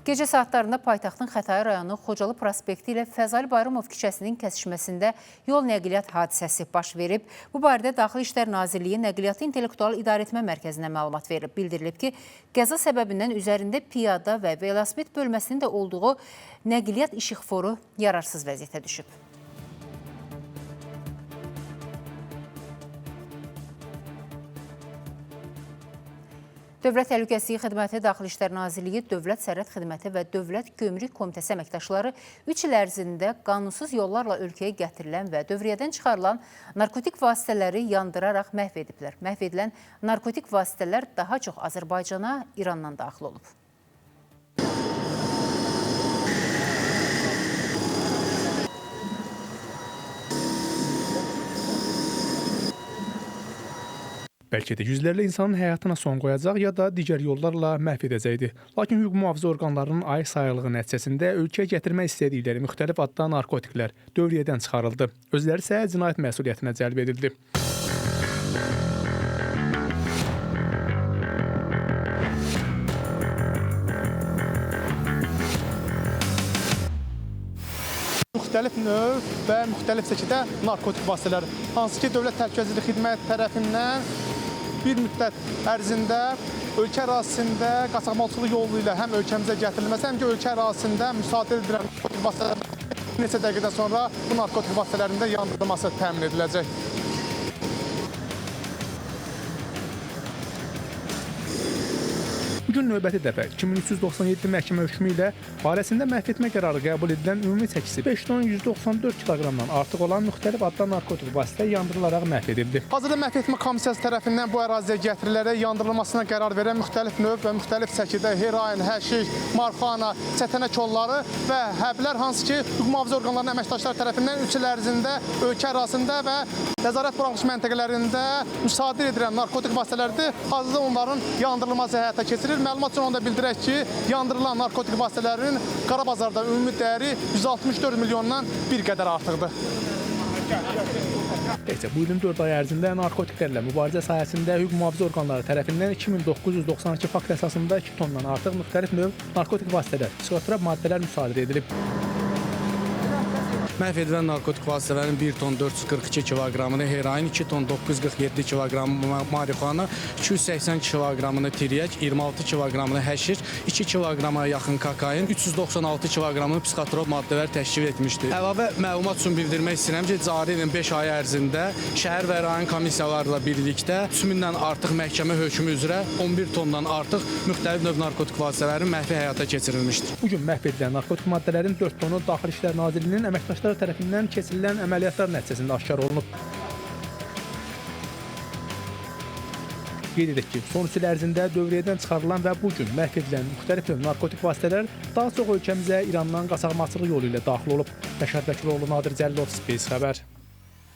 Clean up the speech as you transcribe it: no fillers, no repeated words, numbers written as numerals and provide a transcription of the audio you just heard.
Gecə saatlarında paytaxtın Xətai rayonu Xocalı prospekti ilə Fəzali Bayramov küçəsinin kəsişməsində yol nəqliyyat hadisəsi baş verib. Bu barədə Daxili İşlər Nazirliyi Nəqliyyatı İntellektual İdarəetmə Mərkəzinə məlumat verib. Bildirilib ki, qəza səbəbindən üzərində piyada və velosiped bölməsinin də olduğu nəqliyyat işıqforu yararsız vəziyyətə düşüb. Dövlət Təhlükəsizlik Xidməti, Daxili İşlər Nazirliyi, Dövlət Sərhəd Xidməti və Dövlət Gömrük Komitəsi əməkdaşları 3 il ərzində qanunsuz yollarla ölkəyə gətirilən və dövriyyədən çıxarılan narkotik vasitələri yandıraraq məhv ediblər. Məhv edilən narkotik vasitələr daha çox Azərbaycana, İrandan daxil olub. Bəlkə də yüzlərlə insanın həyatına son qoyacaq ya da digər yollarla məhv edəcəkdi. Lakin hüquq mühafizə orqanlarının ayıq sayıqlığı nəticəsində ölkəyə gətirmək istədikləri müxtəlif adda narkotiklər dövriyyədən çıxarıldı. Özləri isə cinayət məsuliyyətinə cəlb edildi. Müxtəlif növ və müxtəlif şəkildə narkotik vasitələr, hansı ki, Dövlət Təhlükəsizlik Xidməti tərəfindən bir müddət ərzində ölkə ərazisində qaçaqmalçılıq yolu ilə həm ölkəmizə gətirilməsi, həm ki, ölkə ərazisində müsadirə edilən narkotik vasitələr bir neçə dəqiqədən sonra bu narkotik vasitələrin də yandırılması təmin ediləcək. Bugün növbəti dəfə 2397 məhkəmə hökmü ilə barəsində məhv etmə qərarı qəbul edilən ümumi çəkisi 5 ton 194 kiloqramdan artıq olan müxtəlif adda narkotik vasitə yandırılaraq məhv edildi. Hazırda məhv etmə komissiyası tərəfindən bu əraziyə gətirilərək yandırılmasına qərar verən müxtəlif növ və müxtəlif şəkildə heroin, həşiş, marixuana, çətənə kolları və həblər, hansı ki, hüquq mühafizə orqanlarının əməkdaşları tərəfindən 3 il ərzində ölkə ərazisində və nəzarət buraxılış məntəqələrində müsadirə edilən narkotik vasitələrdir. Hazırda onların yandırılması həyata keçirilir. Məlumat üçün onu da bildirək ki, yandırılan narkotik vasitələrin Qarabazarda ümumi dəyəri 164 milyondan bir qədər artıqdır. Təkcə bu ilin 4 ay ərzində narkotiklərlə mübarizə sahəsində hüquq mühafizə orqanları tərəfindən 2992 fakt əsasında 2 tondan artıq müxtəlif növ narkotik vasitələr, psixotrop maddələr müsadirə edilib. Məhv edilən narkotik vasitələrin 1 ton 442 kiloqramını heroin, 2 ton 947 kiloqramı marixuana, 280 kiloqramını tiryək, 26 kiloqramını həşir, 2 kiloqrama yaxın kokain, 396 kiloqramını psixotrop maddələr təşkil etmişdir. Əlavə məlumat üçün bildirmək istəyirəm ki, cari ilin 5 ay ərzində şəhər və rayon komissiyalarla birlikdə 3000-dən artıq məhkəmə hökmü üzrə 11 tondan artıq müxtəlif növ narkotik vasitələrin məhvi həyata keçirilmişdir. Bugün məhv edilən narkotik maddələrin 4 tonu Daxili İşlər Nazirliyinin əməkdaşları tərəfindən keçirilən əməliyyatlar nəticəsində aşkar olunub. Qeyd edək ki, son 3 il ərzində dövriyyədən çıxarılan və bugün məhv edilən müxtəlif növ narkotik vasitələr daha çox ölkəmizə İrandan qaçaqmalçılıq yolu ilə daxil olub. Bəşər Bəkiroğlu, Nadir Cəllov, Space xəbər.